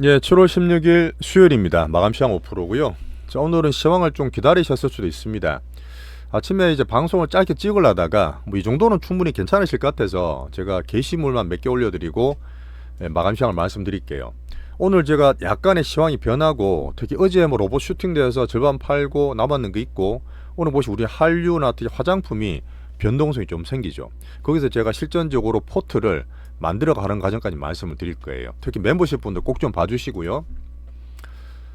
예, 7월 16일 수요일입니다. 마감 시황 5%고요. 자, 오늘은 시황을 좀 기다리셨을 수도 있습니다. 아침에 이제 방송을 짧게 찍으려다가 뭐 이 정도는 충분히 괜찮으실 것 같아서 제가 게시물만 몇 개 올려드리고 마감 시황을 말씀드릴게요. 오늘 제가 약간의 시황이 변하고 특히 어제 뭐 로봇 슈팅돼서 절반 팔고 남았는 거 있고 오늘 보시 우리 한류나 특히 화장품이 변동성이 좀 생기죠. 거기서 제가 실전적으로 포트를 만들어 가는 과정까지 말씀을 드릴 거예요. 특히 멤버십 분들 꼭 좀 봐주시고요.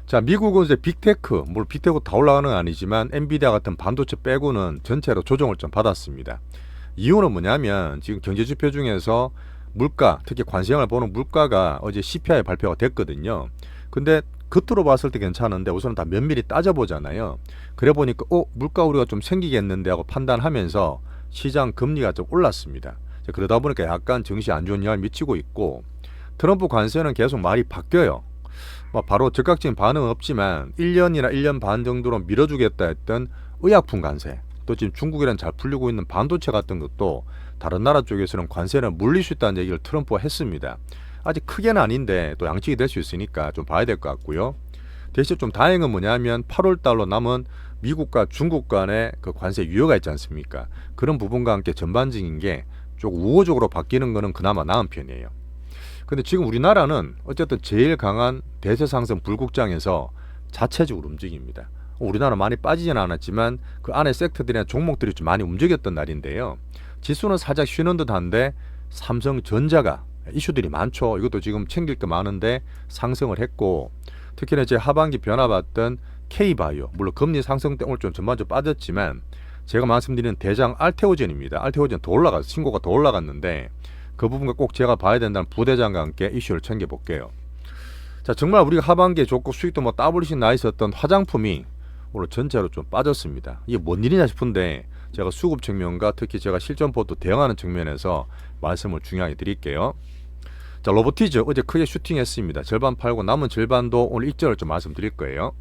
자, 미국은 이제 빅테크, 물 빅테크 다 올라가는 건 아니지만 엔비디아 같은 반도체 빼고는 전체로 조정을 좀 받았습니다. 이유는 뭐냐면 지금 경제지표 중에서 물가, 특히 관세형을 보는 물가가 어제 CPI 발표가 됐거든요. 근데 겉으로 봤을 때 괜찮은데 우선은 다 면밀히 따져보잖아요. 그래 보니까 물가 우려가 좀 생기겠는데 하고 판단하면서 시장 금리가 좀 올랐습니다. 그러다 보니까 약간 증시 안 좋은 영향을 미치고 있고 트럼프 관세는 계속 말이 바뀌어요. 바로 즉각적인 반응은 없지만 1년이나 1년 반 정도로 밀어주겠다 했던 의약품 관세, 또 지금 중국이랑 잘 풀리고 있는 반도체 같은 것도 다른 나라 쪽에서는 관세를 물릴 수 있다는 얘기를 트럼프가 했습니다. 아직 크게는 아닌데 또 양측이 될 수 있으니까 좀 봐야 될 것 같고요. 대신 좀 다행은 뭐냐면 8월 달로 남은 미국과 중국 간의 그 관세 유예가 있지 않습니까? 그런 부분과 함께 전반적인 게 좀 우호적으로 바뀌는 거는 그나마 나은 편이에요. 근데 지금 우리나라는 어쨌든 제일 강한 대세 상승 불국장에서 자체적으로 움직입니다. 우리나라 많이 빠지진 않았지만 그 안에 섹터들이나 종목들이 좀 많이 움직였던 날인데요. 지수는 살짝 쉬는 듯한데 삼성전자가 이슈들이 많죠. 이것도 지금 챙길 게 많은데 상승을 했고 특히나 제 하반기 변화 봤던 K바이오, 물론 금리 상승 때 오늘 좀 전반적으로 빠졌지만 제가 말씀드리는 대장 알테오젠입니다. 알테오젠 더 올라갔어. 신고가 더 올라갔는데 그 부분과 꼭 제가 봐야 된다는 부대장과 함께 이슈를 챙겨볼게요. 자, 정말 우리가 하반기에 좋고 수익도 뭐 더블씩 나 있었던 화장품이 오늘 전체로 좀 빠졌습니다. 이게 뭔 일이냐 싶은데 제가 수급 측면과 특히 제가 실전포트 대응하는 측면에서 말씀을 중요하게 드릴게요. 자, 로보티즈 어제 크게 슈팅했습니다. 절반 팔고 남은 절반도 오늘 일절을 좀 말씀드릴 거예요.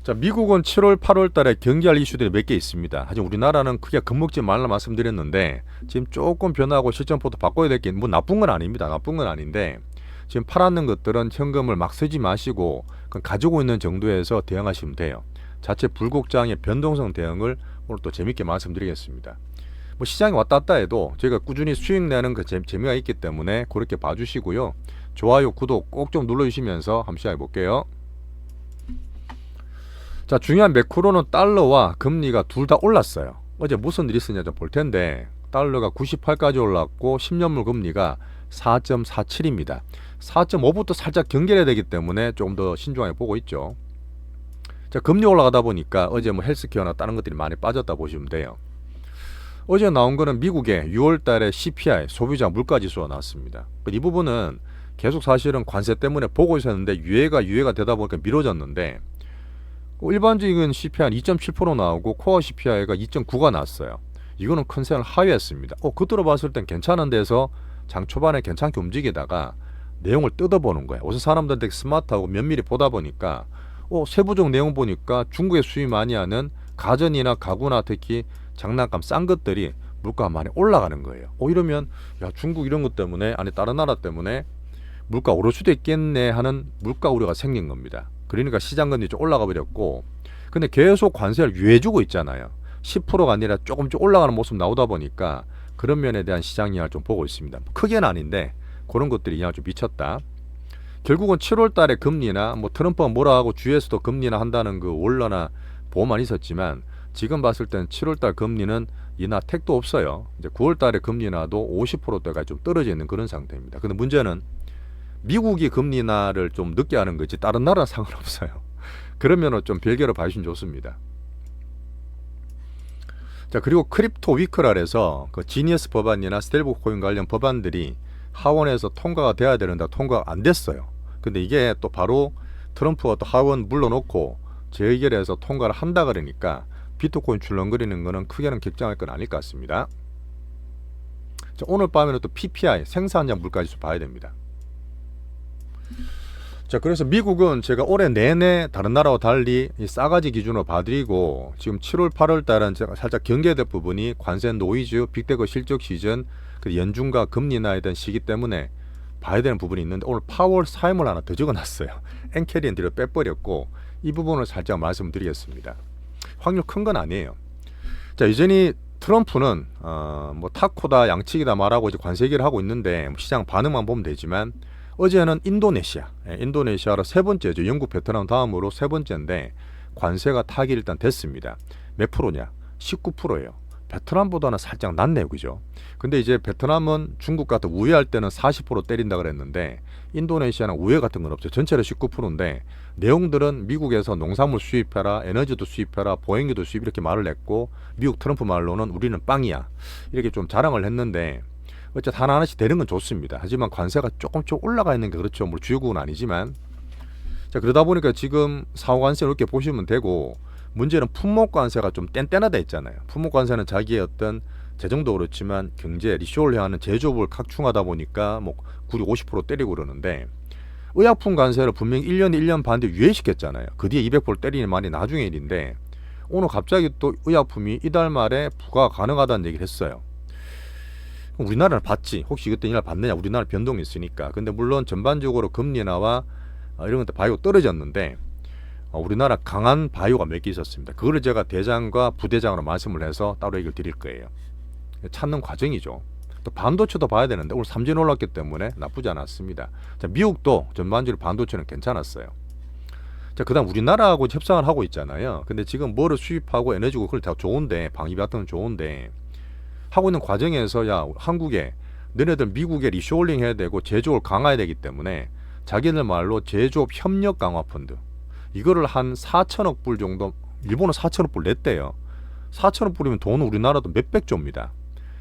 자, 미국은 7월, 8월 달에 경기할 이슈들이 몇 개 있습니다. 하지만 우리나라는 크게 겁먹지 말라 말씀드렸는데 지금 조금 변하고 실전포트 바꿔야 될 게 뭐 나쁜 건 아닙니다. 나쁜 건 아닌데 지금 팔았는 것들은 현금을 막 쓰지 마시고 그냥 가지고 있는 정도에서 대응하시면 돼요. 자체 불국장의 변동성 대응을 오늘 또 재밌게 말씀드리겠습니다. 뭐 시장이 왔다 갔다 해도 저희가 꾸준히 수익 내는 그 재미가 있기 때문에 그렇게 봐주시고요. 좋아요, 구독 꼭 좀 눌러주시면서 한번 시작해 볼게요. 자, 중요한 매크로는 달러와 금리가 둘 다 올랐어요. 어제 무슨 일이 있었냐 좀 볼 텐데 달러가 98까지 올랐고 10년물 금리가 4.47입니다. 4.5부터 살짝 경계해야 되기 때문에 조금 더 신중하게 보고 있죠. 자, 금리 올라가다 보니까 어제 뭐 헬스케어나 다른 것들이 많이 빠졌다 보시면 돼요. 어제 나온 거는 미국의 6월 달에 CPI 소비자 물가 지수가 나왔습니다. 이 부분은 계속 사실은 관세 때문에 보고 있었는데 유예가 되다 보니까 미뤄졌는데 일반적인 CPI는 2.7% 나오고 코어 CPI가 2.9가 나왔어요. 이거는 컨센을 하회했습니다. 겉으로 봤을 땐 괜찮은 데서 장 초반에 괜찮게 움직이다가 내용을 뜯어보는 거예요. 우선 사람들 되게 스마트하고 면밀히 보다 보니까 세부적 내용 보니까 중국에 수입 많이 하는 가전이나 가구나 특히 장난감 싼 것들이 물가가 많이 올라가는 거예요. 이러면 야, 중국 이런 것 때문에 아니 다른 나라 때문에 물가 오를 수도 있겠네 하는 물가 우려가 생긴 겁니다. 그러니까 시장 금리 좀 올라가 버렸고 근데 계속 관세를 유예주고 있잖아요. 10%가 아니라 조금씩 올라가는 모습 나오다 보니까 그런 면에 대한 시장 영향을 좀 보고 있습니다. 크게는 아닌데 그런 것들이 영향을 좀 미쳤다. 결국은 7월 달에 금리나 뭐 트럼프가 뭐라 하고 주에서도 금리나 한다는 그 원론나 보호만 있었지만 지금 봤을 때는 7월 달 금리는 이나 택도 없어요. 이제 9월 달에 금리나도 50%대가 좀 떨어져 있는 그런 상태입니다. 근데 문제는 미국이 금리 인하를 좀 늦게 하는 거지 다른 나라는 상관없어요. 그러면은 좀 별개로 봐주시면 좋습니다. 자, 그리고 크립토 위크랄에서 그 지니어스 법안이나 스테이블 코인 관련 법안들이 하원에서 통과가 돼야 되는데 통과가 안 됐어요. 근데 이게 또 바로 트럼프가 또 하원 물러놓고 재의결해서 통과를 한다 그러니까 비트코인 출렁거리는 거는 크게는 걱정할 건 아닐 것 같습니다. 자, 오늘 밤에는 또 PPI 생산량 물가지수 봐야 됩니다. 자, 그래서 미국은 제가 올해 내내 다른 나라와 달리 이 싸가지 기준으로 봐드리고 지금 7월 8월 달은 제가 살짝 경계될 부분이 관세 노이즈 빅테크 실적 시즌 그 연준과 금리 인하에 대한 시기 때문에 봐야 되는 부분이 있는데 오늘 파월 사임을 하나 더 적어놨어요. 엔캐리엔 뒤로 빼버렸고 이 부분을 살짝 말씀드리겠습니다. 확률 큰 건 아니에요. 자, 여전히 트럼프는 뭐 타코다 양측이다 말하고 이제 관세 얘기를 하고 있는데 시장 반응만 보면 되지만 어제는 인도네시아로 세 번째죠. 영국, 베트남 다음으로 세 번째인데 관세가 타기 일단 됐습니다. 몇 프로냐? 19%예요. 베트남보다는 살짝 낮네요, 그죠? 근데 이제 베트남은 중국 같은 우회할 때는 40% 때린다 그랬는데 인도네시아는 우회 같은 건 없죠. 전체로 19%인데 내용들은 미국에서 농산물 수입해라, 에너지도 수입해라, 보행기도 수입 이렇게 말을 했고 미국 트럼프 말로는 우리는 빵이야 이렇게 좀 자랑을 했는데 어쨌든 하나하나씩 되는 건 좋습니다. 하지만 관세가 조금씩 올라가 있는 게 그렇죠. 뭐 주요국은 아니지만 자, 그러다 보니까 지금 사후관세를 이렇게 보시면 되고 문제는 품목관세가 좀 뗀뗀하다 했잖아요. 품목관세는 자기의 어떤 재정도 그렇지만 경제 리쇼를 하는 제조업을 각충하다 보니까 뭐 50% 때리고 그러는데 의약품 관세를 분명히 1년 반 뒤에 유예시켰잖아요. 그 뒤에 200% 때리는 말이 나중에 일인데 오늘 갑자기 또 의약품이 이달 말에 부과 가능하다는 얘기를 했어요. 우리나라는 봤지. 혹시 그때 이날 봤느냐? 우리나라 변동이 있으니까. 근데 물론 전반적으로 금리 인하와 이런 것도 바이오 떨어졌는데 우리나라 강한 바이오가 몇 개 있었습니다. 그거를 제가 대장과 부대장으로 말씀을 해서 따로 얘기를 드릴 거예요. 찾는 과정이죠. 또 반도체도 봐야 되는데 오늘 삼진 올랐기 때문에 나쁘지 않았습니다. 자, 미국도 전반적으로 반도체는 괜찮았어요. 자, 그다음 우리나라하고 협상을 하고 있잖아요. 근데 지금 뭐를 수입하고 에너지고 그걸 다 좋은데 방위 같은 건 좋은데 하고 있는 과정에서 야 한국에 너네들 미국에 리쇼링 해야 되고 제조업을 강화해야 되기 때문에 자기들 말로 제조업 협력 강화 펀드 이거를 한 4천억 불 정도 일본은 4천억 불 냈대요. 4천억 불이면 돈은 우리나라도 몇백조입니다.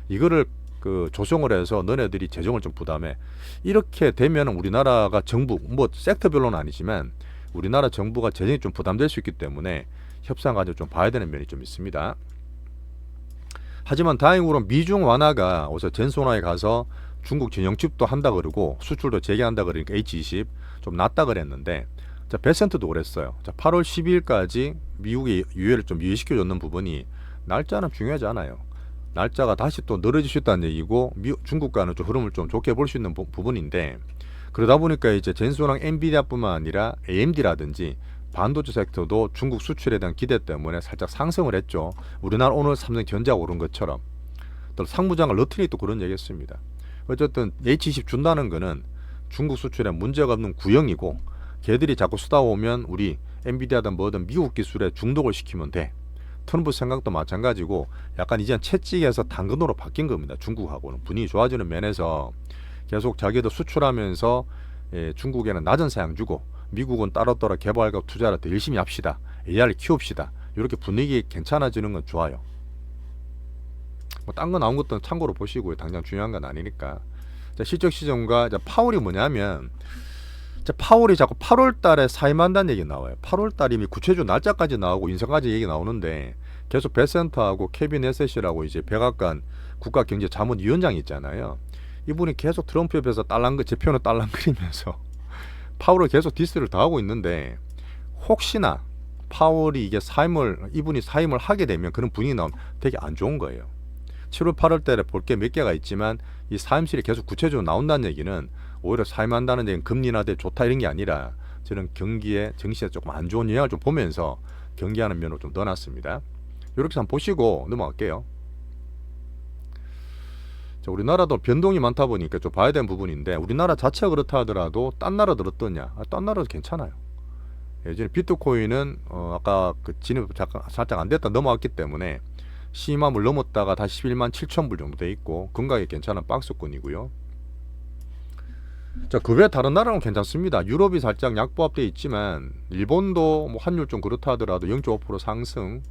이거를 그 조성을 해서 너네들이 재정을 좀 부담해. 이렇게 되면 우리나라가 정부 뭐 섹터별로는 아니지만 우리나라 정부가 재정이 좀 부담될 수 있기 때문에 협상 과정 좀 봐야 되는 면이 좀 있습니다. 하지만 다행으로 미중 완화가 어서 젠소나에 가서 중국 전용칩도 한다 그러고 수출도 재개한다 그러니까 H20 좀 낮다 그랬는데 자, 베센트도 그랬어요. 자, 8월 12일까지 미국이 유예를 좀 유예시켜줬는 부분이 날짜는 중요하지 않아요. 날짜가 다시 또 늘어질 수 있다는 얘기고 중국과는 좀 흐름을 좀 좋게 볼 수 있는 부분인데 그러다 보니까 이제 젠소랑 엔비디아뿐만 아니라 AMD라든지 반도체 섹터도 중국 수출에 대한 기대 때문에 살짝 상승을 했죠. 우리나라 오늘 삼성전자가 오른 것처럼 또 상무장관 러튼이 또 그런 얘기했습니다. 어쨌든 H20 준다는 거는 중국 수출에 문제가 없는 구형이고 걔들이 자꾸 쓰다 오면 우리 엔비디아든 뭐든 미국 기술에 중독을 시키면 돼. 트럼프 생각도 마찬가지고 약간 이제는 채찍에서 당근으로 바뀐 겁니다. 중국하고는 분위기 좋아지는 면에서 계속 자기도 수출하면서 중국에는 낮은 사양 주고 미국은 따로따로 개발과 투자를 더 열심히 합시다. AI를 키웁시다. 이렇게 분위기 괜찮아지는 건 좋아요. 뭐 딴 거 나온 것도 참고로 보시고요. 당장 중요한 건 아니니까. 자, 실적 시점과 파월이 뭐냐면 파월이 자꾸 8월 달에 사임한다는 얘기 나와요. 8월 달이 이미 구체적으로 날짜까지 나오고 인사까지 얘기 나오는데 계속 베센터하고 케빈 에셋이라고 이제 백악관 국가경제자문위원장이 있잖아요. 이분이 계속 트럼프 옆에서 제 표현을 딸랑거리면서 파월을 계속 디스를 다 하고 있는데 혹시나 파월이 이분이 사임을 하게 되면 그런 분위기 나오면 되게 안 좋은 거예요. 7월 8월 달에 볼 게 몇 개가 있지만 이 사임실이 계속 구체적으로 나온다는 얘기는 오히려 사임한다는 얘기는 금리 인하돼 좋다 이런 게 아니라 저는 경기에 정시에 조금 안 좋은 영향을 좀 보면서 경계하는 면으로 좀 넣어놨습니다. 이렇게 한번 보시고 넘어갈게요. 자, 우리나라도 변동이 많다 보니까 좀 봐야 되는 부분인데 우리나라 자체가 그렇다 하더라도 딴 나라도 어떠냐? 딴 나라도 괜찮아요. 예전에 비트코인은 아까 그 진입 살짝 안 됐다 넘어왔기 때문에 12만불 넘었다가 다시 11만 7천 불 정도 돼 있고 금각이 괜찮은 박스권이고요. 자, 그 외 다른 나라는 괜찮습니다. 유럽이 살짝 약보합되어 있지만 일본도 뭐 환율 좀 그렇다 하더라도 0.5% 상승,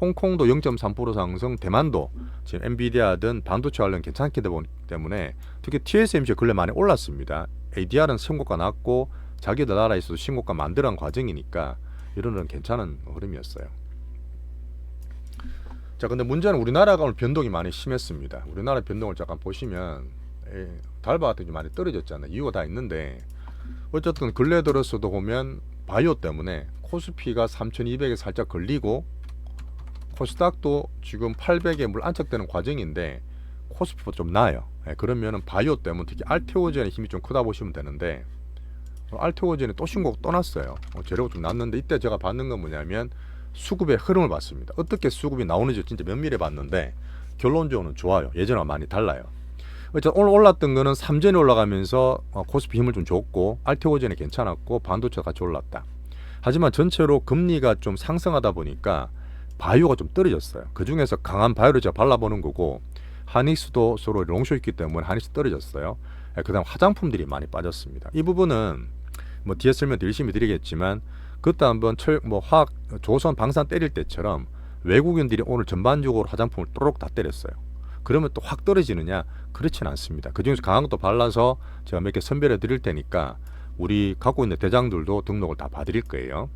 홍콩도 0.3% 상승, 대만도 지금 엔비디아든 반도체 관련 괜찮게 되기 때문에 특히 TSMC 근래 많이 올랐습니다. ADR은 신고가 났고 자기들 나라에서도 신고가 만들어간 과정이니까 이런 건 괜찮은 흐름이었어요. 자, 근데 문제는 우리나라가 오늘 변동이 많이 심했습니다. 우리나라 변동을 잠깐 보시면 달바 같은 게 많이 떨어졌잖아요. 이유가 다 있는데 어쨌든 근래 들어서도 보면 바이오 때문에 코스피가 3200에 살짝 걸리고 코스닥도 지금 800에 물 안착되는 과정인데 코스피보다 좀 나아요. 그러면은 바이오 때문에 특히 알테오젠의 힘이 좀 크다 보시면 되는데, 알테오젠이 또 신고가 또 났어요. 재료가 좀 났는데, 이때 제가 봤는 건 뭐냐면 수급의 흐름을 봤습니다. 어떻게 수급이 나오는지 진짜 면밀히 봤는데 결론적으로는 좋아요. 예전과 많이 달라요. 오늘 올랐던 거는 삼전이 올라가면서 코스피 힘을 좀 줬고, 알테오젠이 괜찮았고, 반도체가 같이 올랐다. 하지만 전체로 금리가 좀 상승하다 보니까 바이오가 좀 떨어졌어요. 그 중에서 강한 바이오를 제가 발라보는 거고, 하닉스도 서로 롱쇼 있기 때문에 하닉스 떨어졌어요. 그 다음 화장품들이 많이 빠졌습니다. 이 부분은 뭐 뒤에 설명 열심히 드리겠지만, 그때 한번 화학, 조선, 방산 때릴 때처럼 외국인들이 오늘 전반적으로 화장품을 또록 다 때렸어요. 그러면 또 확 떨어지느냐? 그렇지는 않습니다. 그 중에서 강한 것도 발라서 제가 몇 개 선별해 드릴 테니까 우리 갖고 있는 대장들도 등록을 다 봐드릴 거예요.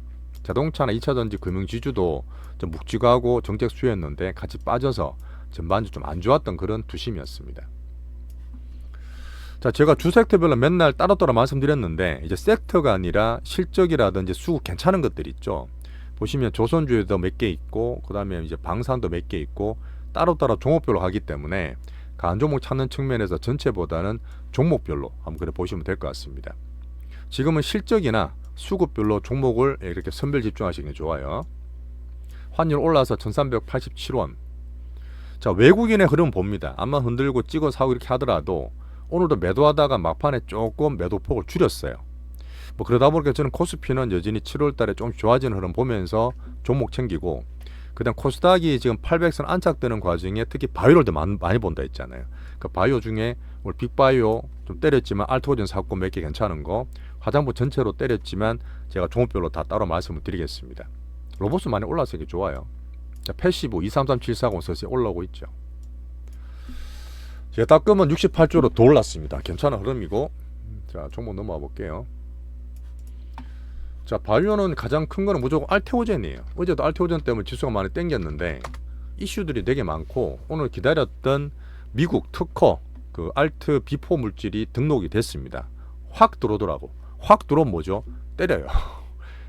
자동차나 2차전지 금융지주도 좀 묵직하고 정책 수요였는데 같이 빠져서 전반적으로 좀 안 좋았던 그런 두심이었습니다. 자, 제가 주 섹터별로 맨날 따로따로 말씀드렸는데, 이제 섹터가 아니라 실적이라든지 수급 괜찮은 것들 있죠. 보시면 조선주에도 몇 개 있고, 그 다음에 이제 방산도 몇 개 있고, 따로따로 종목별로 하기 때문에 간 종목 찾는 측면에서 전체보다는 종목별로 한번 그래 보시면 될 것 같습니다. 지금은 실적이나 수급별로 종목을 이렇게 선별 집중하시는 게 좋아요. 환율 올라서 1387원. 자, 외국인의 흐름 봅니다. 암만 흔들고 찍어 사고 이렇게 하더라도 오늘도 매도하다가 막판에 조금 매도폭을 줄였어요. 뭐 그러다 보니까 저는 코스피는 여전히 7월 달에 좀 좋아지는 흐름 보면서 종목 챙기고, 그다음 코스닥이 지금 800선 안착되는 과정에 특히 바이오를 더 많이 본다 했잖아요. 그 바이오 중에 오늘 빅바이오 좀 때렸지만 알토젠 샀고 몇 개 괜찮은 거, 화장품 전체로 때렸지만 제가 종목별로 다 따로 말씀을 드리겠습니다. 로봇수 많이 올라서 이게 좋아요. 자, 85, 233740 서서히 올라오고 있죠. 제가 닦으면 68조로 더 올랐습니다. 괜찮은 흐름이고. 자, 종목 넘어가 볼게요. 자, 바이오는 가장 큰 거는 무조건 알테오젠이에요. 어제도 알테오젠 때문에 지수가 많이 땡겼는데 이슈들이 되게 많고, 오늘 기다렸던 미국 특허 그 알트 비포 물질이 등록이 됐습니다. 확 들어오더라고. 확 들어오면 뭐죠? 때려요.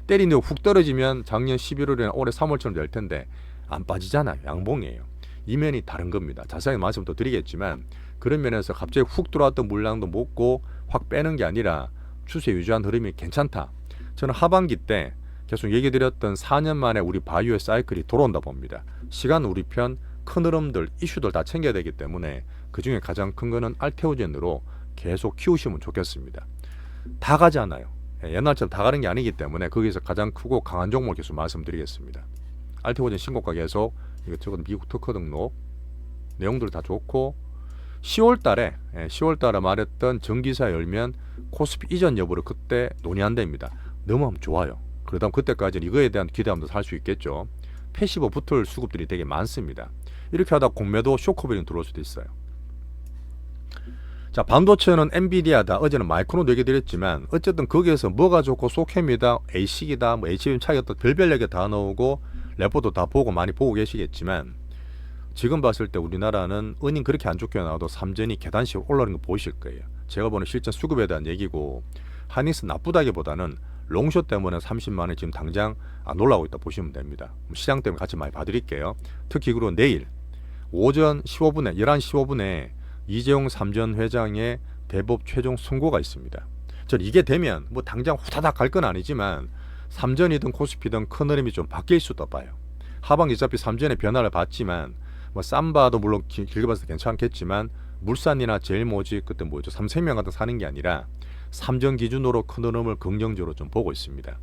때리는 훅 떨어지면 작년 11월이나 올해 3월처럼 될 텐데 안 빠지잖아요. 양봉이에요. 이면이 다른 겁니다. 자세하게 말씀 또 드리겠지만, 그런 면에서 갑자기 훅 들어왔던 물량도 먹고 확 빼는 게 아니라 추세 유지한 흐름이 괜찮다. 저는 하반기 때 계속 얘기 드렸던 4년 만에 우리 바이오의 사이클이 돌아온다 봅니다. 시간 우리 편, 큰 흐름들, 이슈들 다 챙겨야 되기 때문에 그 중에 가장 큰 거는 알테오젠으로 계속 키우시면 좋겠습니다. 다 가지 않아요. 옛날처럼 다 가는 게 아니기 때문에 거기서 가장 크고 강한 종목을 계속 말씀드리겠습니다. 알테오젠 신고가 계속, 이것저것 미국 특허 등록 내용들 다 좋고, 10월 달에 말했던 전기사 열면 코스피 이전 여부를 그때 논의한답니다. 너무 하면 좋아요. 그러다 그때까지는 이거에 대한 기대감도 살 수 있겠죠. 패시브 붙을 수급들이 되게 많습니다. 이렇게 하다 공매도 쇼크베링 들어올 수도 있어요. 자, 반도체는 엔비디아다, 어제는 마이크론 얘기 드렸지만 어쨌든 거기에서 뭐가 좋고 소캠이다, ASIC이다, 뭐 HBM 차이가 별별 얘기 다 나오고 레포도 다 보고 많이 보고 계시겠지만, 지금 봤을 때 우리나라는 은인 그렇게 안 좋게 나와도 삼전이 계단식 올라오는 거 보이실 거예요. 제가 보는 실전 수급에 대한 얘기고, 하닉스 나쁘다기보다는 롱숏 때문에 30만원 지금 당장 안 올라오고 있다 보시면 됩니다. 시장 때문에 같이 많이 봐드릴게요. 특히 그리고 내일 오전 15분에 11시 15분에 이재용 삼전 회장의 대법 최종 선고가 있습니다. 저는 이게 되면 뭐 당장 후다닥 갈 건 아니지만 삼전이든 코스피든 큰 흐름이 좀 바뀔 수도 봐요. 하반기 어차피 삼전의 변화를 봤지만 뭐 삼바도 물론 길게 봐서 괜찮겠지만 물산이나 제일모직 그때 뭐죠, 삼생명 같은 사는 게 아니라 삼전 기준으로 큰 흐름을 긍정적으로 좀 보고 있습니다.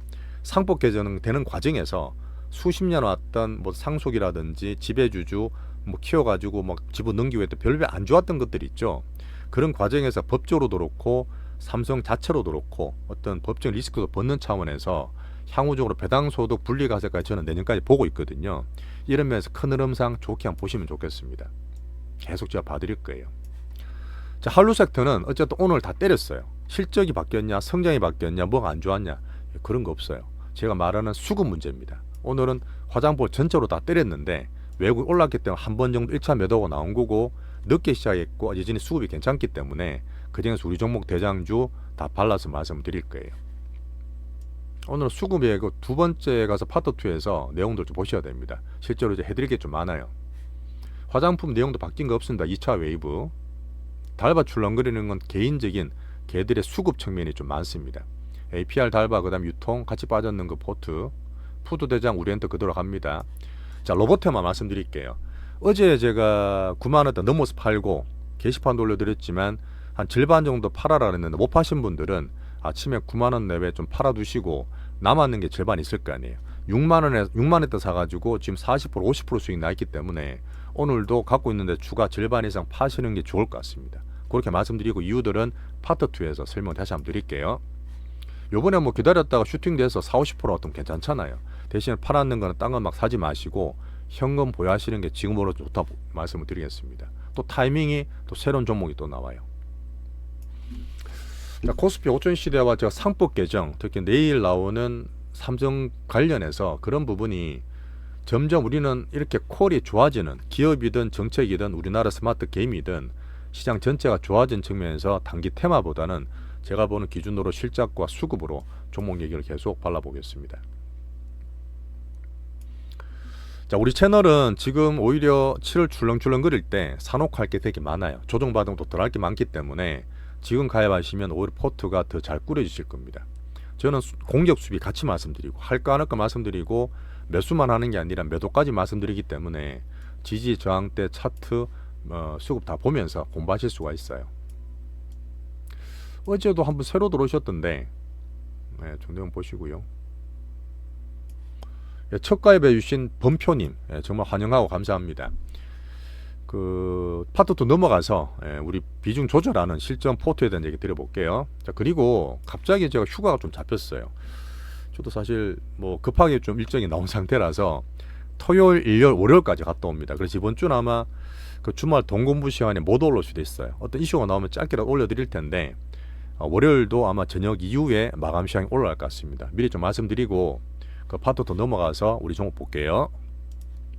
상법 개정되는 과정에서 수십 년 왔던 뭐 상속이라든지 지배주주 뭐 키워가지고 막 집어넘기고 했던 별별 안 좋았던 것들이 있죠. 그런 과정에서 법적으로도 그렇고 삼성 자체로도 그렇고 어떤 법적 리스크도 벗는 차원에서 향후적으로 배당소득 분리과세까지 저는 내년까지 보고 있거든요. 이런 면에서 큰 흐름상 좋게 한번 보시면 좋겠습니다. 계속 제가 봐드릴 거예요. 자, 한류 섹터는 어쨌든 오늘 다 때렸어요. 실적이 바뀌었냐, 성장이 바뀌었냐, 뭐가 안 좋았냐, 그런 거 없어요. 제가 말하는 수급 문제입니다. 오늘은 화장품 전체로 다 때렸는데 외국 올랐기 때문에 한 번 정도 1차 매도가 나온 거고, 늦게 시작했고 여전히 수급이 괜찮기 때문에 그중에서 우리 종목 대장주 다 발라서 말씀을 드릴 거예요. 오늘 수급의 그 두 번째 가서 파트 2에서 내용들 좀 보셔야 됩니다. 실제로 이제 해드릴 게 좀 많아요. 화장품 내용도 바뀐 거 없습니다. 2차 웨이브 달바 출렁거리는 건 개인적인 개들의 수급 측면이 좀 많습니다. APR 달바 그다음 유통 같이 빠졌는 그 포트 푸드 대장 우리한테 그대로 갑니다. 자, 로보테마 말씀드릴게요. 어제 제가 9만원대 넘어서 팔고 게시판도 올려드렸지만 한 절반 정도 팔아라 그랬는데 못 파신 분들은 아침에 9만원 내외 좀 팔아두시고 남았는 게 절반 있을 거 아니에요. 6만원대 사가지고 지금 40% 50% 수익 나있기 때문에 오늘도 갖고 있는데 추가 절반 이상 파시는 게 좋을 것 같습니다. 그렇게 말씀드리고 이유들은 파트 2에서 설명 다시 한번 드릴게요. 요번에 뭐 기다렸다가 슈팅돼서 40-50% 어떤 괜찮잖아요. 대신 팔았는 거는 딴 건 막 사지 마시고 현금 보유하시는 게 지금으로 좋다고 말씀을 드리겠습니다. 또 타이밍이 또 새로운 종목이 또 나와요. 자, 코스피 5천 시대와 제가 상법 개정, 특히 내일 나오는 삼성 관련해서 그런 부분이 점점 우리는 이렇게 콜이 좋아지는 기업이든 정책이든 우리나라 스마트 게임이든 시장 전체가 좋아진 측면에서 단기 테마보다는 제가 보는 기준으로 실적과 수급으로 종목 얘기를 계속 발라보겠습니다. 자, 우리 채널은 지금 오히려 7월 출렁출렁거릴 때 사놓고 할 게 되게 많아요. 조정받음도 덜 할 게 많기 때문에 지금 가입하시면 오히려 포트가 더 잘 꾸려지실 겁니다. 저는 공격 수비 같이 말씀드리고 할까 안 할까 말씀드리고 매수만 하는 게 아니라 매도까지 말씀드리기 때문에 지지 저항 때 차트 수급 다 보면서 공부하실 수가 있어요. 어제도 한번 새로 들어오셨던데 정대원 보시고요. 첫 가입해 주신 범표님 정말 환영하고 감사합니다. 그 파트 2 넘어가서 우리 비중 조절하는 실전 포트에 대한 얘기 드려볼게요. 자, 그리고 갑자기 제가 휴가가 좀 잡혔어요. 저도 사실 뭐 급하게 좀 일정이 나온 상태라서 토요일, 일요일, 월요일까지 갔다 옵니다. 그래서 이번 주는 아마 그 주말 동공부 시간에 못 올릴 수도 있어요. 어떤 이슈가 나오면 짧게라도 올려드릴 텐데 월요일도 아마 저녁 이후에 마감 시간이 올라갈 것 같습니다. 미리 좀 말씀드리고 그 파트 2 넘어가서 우리 종목 볼게요.